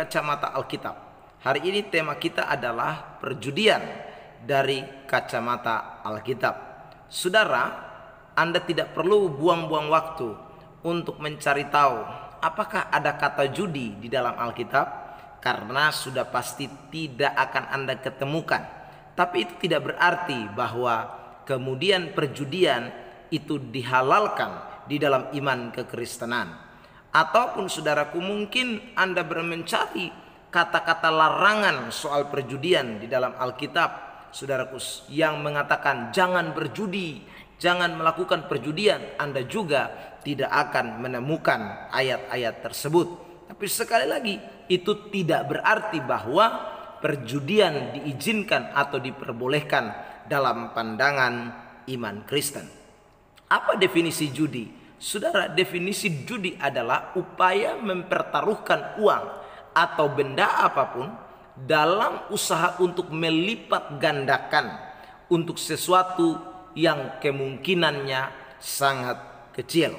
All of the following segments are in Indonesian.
kacamata Alkitab. Hari ini tema kita adalah perjudian dari kacamata Alkitab. Saudara, Anda tidak perlu buang-buang waktu untuk mencari tahu apakah ada kata judi di dalam Alkitab, karena sudah pasti tidak akan Anda ketemukan. Tapi itu tidak berarti bahwa kemudian perjudian itu dihalalkan di dalam iman kekristenan. Ataupun saudaraku, mungkin Anda mencari kata-kata larangan soal perjudian di dalam Alkitab, saudaraku, yang mengatakan jangan berjudi, jangan melakukan perjudian. Anda juga tidak akan menemukan ayat-ayat tersebut. Tapi sekali lagi, itu tidak berarti bahwa perjudian diizinkan atau diperbolehkan dalam pandangan iman Kristen. Apa definisi judi? Saudara, definisi judi adalah upaya mempertaruhkan uang atau benda apapun dalam usaha untuk melipat gandakan untuk sesuatu yang kemungkinannya sangat kecil.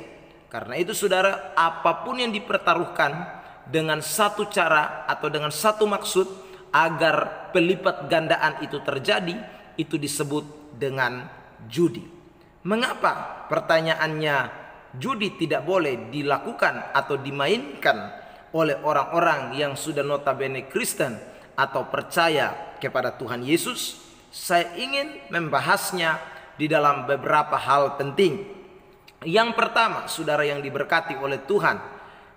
Karena itu saudara, apapun yang dipertaruhkan dengan satu cara atau dengan satu maksud agar pelipat gandaan itu terjadi, itu disebut dengan judi. Mengapa? Pertanyaannya, judi tidak boleh dilakukan atau dimainkan oleh orang-orang yang sudah notabene Kristen atau percaya kepada Tuhan Yesus? Saya ingin membahasnya di dalam beberapa hal penting. Yang pertama, saudara yang diberkati oleh Tuhan,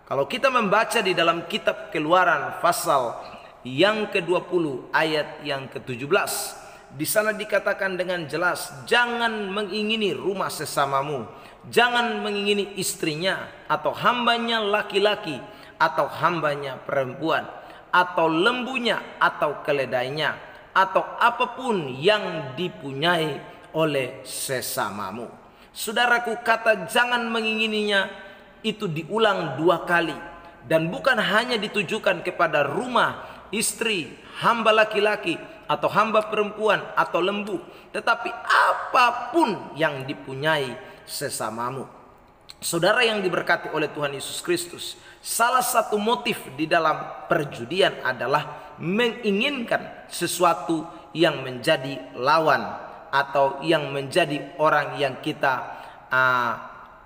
kalau kita membaca di dalam kitab Keluaran pasal yang ke-20 ayat yang ke-17, di sana dikatakan dengan jelas, jangan mengingini rumah sesamamu, jangan mengingini istrinya atau hambanya laki-laki atau hambanya perempuan atau lembunya atau keledainya atau apapun yang dipunyai oleh sesamamu. Saudaraku, kata jangan mengingininya itu diulang 2 kali, dan bukan hanya ditujukan kepada rumah, istri, hamba laki-laki atau hamba perempuan atau lembu, tetapi apapun yang dipunyai sesamamu. Saudara yang diberkati oleh Tuhan Yesus Kristus, salah satu motif di dalam perjudian adalah menginginkan sesuatu yang menjadi lawan atau yang menjadi orang yang kita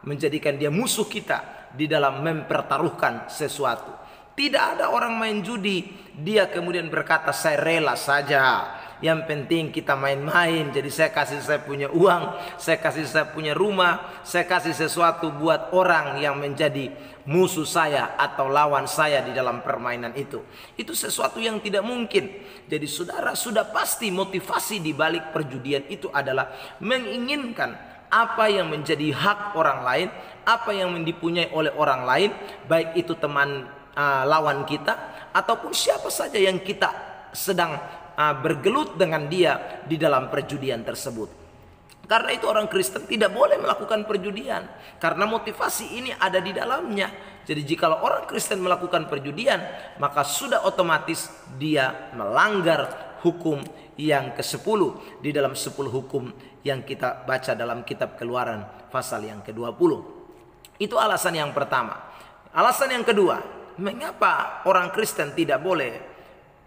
menjadikan dia musuh kita di dalam mempertaruhkan sesuatu. Tidak ada orang main judi dia kemudian berkata saya rela saja, yang penting kita main-main, jadi saya kasih saya punya uang, saya kasih saya punya rumah, saya kasih sesuatu buat orang yang menjadi musuh saya atau lawan saya di dalam permainan itu. Itu sesuatu yang tidak mungkin. Jadi saudara, sudah pasti motivasi di balik perjudian itu adalah menginginkan apa yang menjadi hak orang lain, apa yang dipunyai oleh orang lain, baik itu teman lawan kita ataupun siapa saja yang kita sedang bergelut dengan dia di dalam perjudian tersebut. Karena itu orang Kristen tidak boleh melakukan perjudian, karena motivasi ini ada di dalamnya. Jadi jikalau orang Kristen melakukan perjudian, maka sudah otomatis dia melanggar hukum yang ke-10 di dalam 10 hukum yang kita baca dalam kitab Keluaran pasal yang ke-20. Itu alasan yang pertama. Alasan yang kedua, mengapa orang Kristen tidak boleh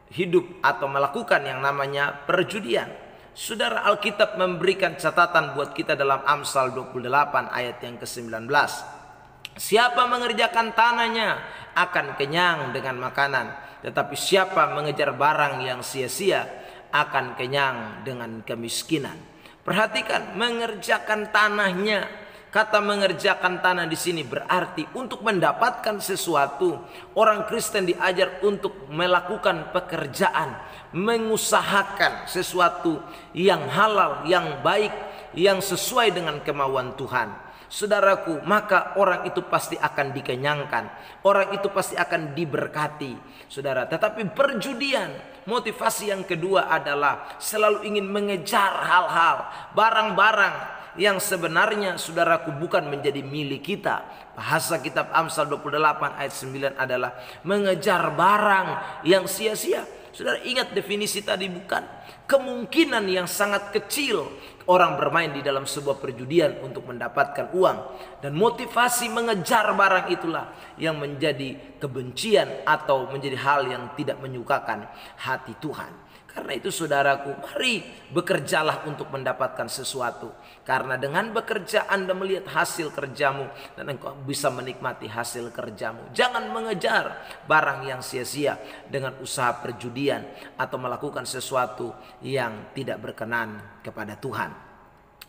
hidup atau melakukan yang namanya perjudian? Saudara, Alkitab memberikan catatan buat kita dalam Amsal 28 ayat yang ke-19. Siapa mengerjakan tanahnya akan kenyang dengan makanan, tetapi siapa mengejar barang yang sia-sia akan kenyang dengan kemiskinan. Perhatikan, mengerjakan tanahnya. Kata mengerjakan tanah di sini berarti untuk mendapatkan sesuatu. Orang Kristen diajar untuk melakukan pekerjaan, mengusahakan sesuatu yang halal, yang baik, yang sesuai dengan kemauan Tuhan. Saudaraku, maka orang itu pasti akan dikenyangkan, orang itu pasti akan diberkati, saudara. Tetapi perjudian, motivasi yang kedua adalah selalu ingin mengejar hal-hal, barang-barang yang sebenarnya saudaraku bukan menjadi milik kita. Bahasa kitab Amsal 28 ayat 9 adalah mengejar barang yang sia-sia. Saudara ingat definisi tadi bukan? Kemungkinan yang sangat kecil orang bermain di dalam sebuah perjudian untuk mendapatkan uang. Dan motivasi mengejar barang itulah yang menjadi kebencian atau menjadi hal yang tidak menyukakan hati Tuhan. Karena itu saudaraku, mari bekerjalah untuk mendapatkan sesuatu. Karena dengan bekerja Anda melihat hasil kerjamu dan engkau bisa menikmati hasil kerjamu. Jangan mengejar barang yang sia-sia dengan usaha perjudian atau melakukan sesuatu yang tidak berkenan kepada Tuhan.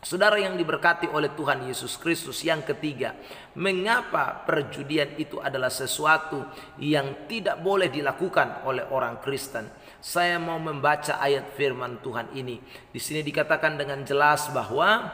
Saudara yang diberkati oleh Tuhan Yesus Kristus, yang ketiga, mengapa perjudian itu adalah sesuatu yang tidak boleh dilakukan oleh orang Kristen? Saya mau membaca ayat firman Tuhan ini. Di sini dikatakan dengan jelas bahwa,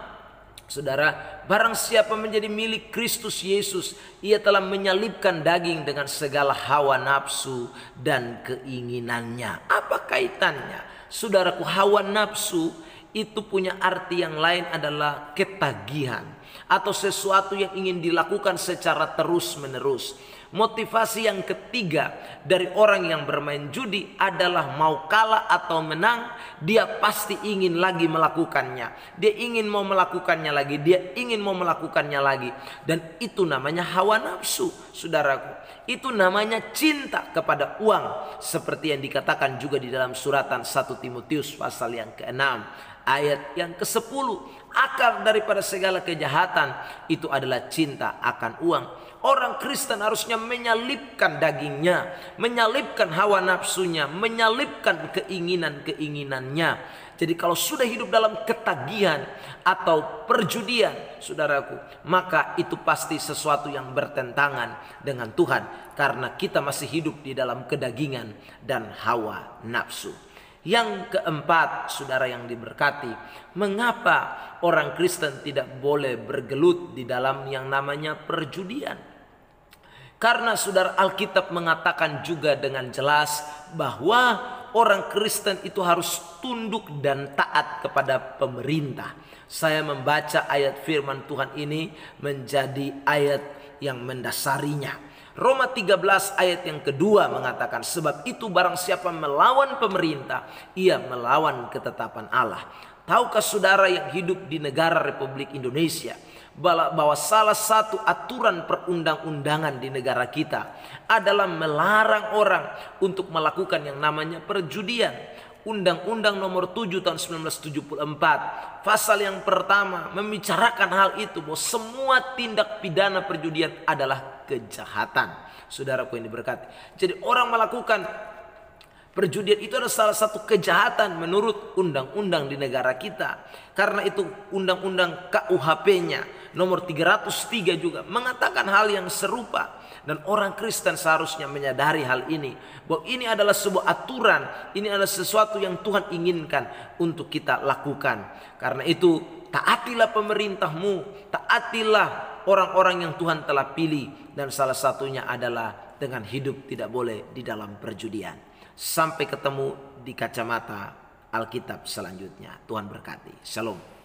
saudara, barang siapa menjadi milik Kristus Yesus, ia telah menyalibkan daging dengan segala hawa nafsu dan keinginannya. Apa kaitannya? Saudaraku, hawa nafsu itu punya arti yang lain adalah ketagihan atau sesuatu yang ingin dilakukan secara terus-menerus. Motivasi yang ketiga dari orang yang bermain judi adalah mau kalah atau menang, dia pasti ingin lagi melakukannya. Dia ingin mau melakukannya lagi, dia ingin mau melakukannya lagi. Dan itu namanya hawa nafsu, saudaraku. Itu namanya cinta kepada uang, seperti yang dikatakan juga di dalam suratan 1 Timotius pasal yang ke-6 ayat yang ke-10. Akar daripada segala kejahatan itu adalah cinta akan uang. Orang Kristen harusnya menyalipkan dagingnya, menyalipkan hawa nafsunya, menyalipkan keinginan-keinginannya. Jadi kalau sudah hidup dalam ketagihan atau perjudian, saudaraku, maka itu pasti sesuatu yang bertentangan dengan Tuhan. Karena kita masih hidup di dalam kedagingan dan hawa nafsu. Yang keempat, saudara yang diberkati, mengapa orang Kristen tidak boleh bergelut di dalam yang namanya perjudian? Karena saudara, Alkitab mengatakan juga dengan jelas bahwa orang Kristen itu harus tunduk dan taat kepada pemerintah. Saya membaca ayat firman Tuhan ini menjadi ayat yang mendasarinya. Roma 13 ayat yang kedua mengatakan, sebab itu barang siapa melawan pemerintah, ia melawan ketetapan Allah. Tahukah saudara yang hidup di negara Republik Indonesia bahwa salah satu aturan perundang-undangan di negara kita adalah melarang orang untuk melakukan yang namanya perjudian. Undang-Undang nomor 7 tahun 1974 pasal yang pertama membicarakan hal itu, bahwa semua tindak pidana perjudian adalah kejahatan. Saudaraku yang diberkati, jadi orang melakukan perjudian itu adalah salah satu kejahatan menurut undang-undang di negara kita. Karena itu undang-undang KUHP-nya nomor 303 juga mengatakan hal yang serupa. Dan orang Kristen seharusnya menyadari hal ini, bahwa ini adalah sebuah aturan, ini adalah sesuatu yang Tuhan inginkan untuk kita lakukan. Karena itu taatilah pemerintahmu, taatilah orang-orang yang Tuhan telah pilih. Dan salah satunya adalah dengan hidup tidak boleh di dalam perjudian. Sampai ketemu di kacamata Alkitab selanjutnya. Tuhan berkati. Shalom.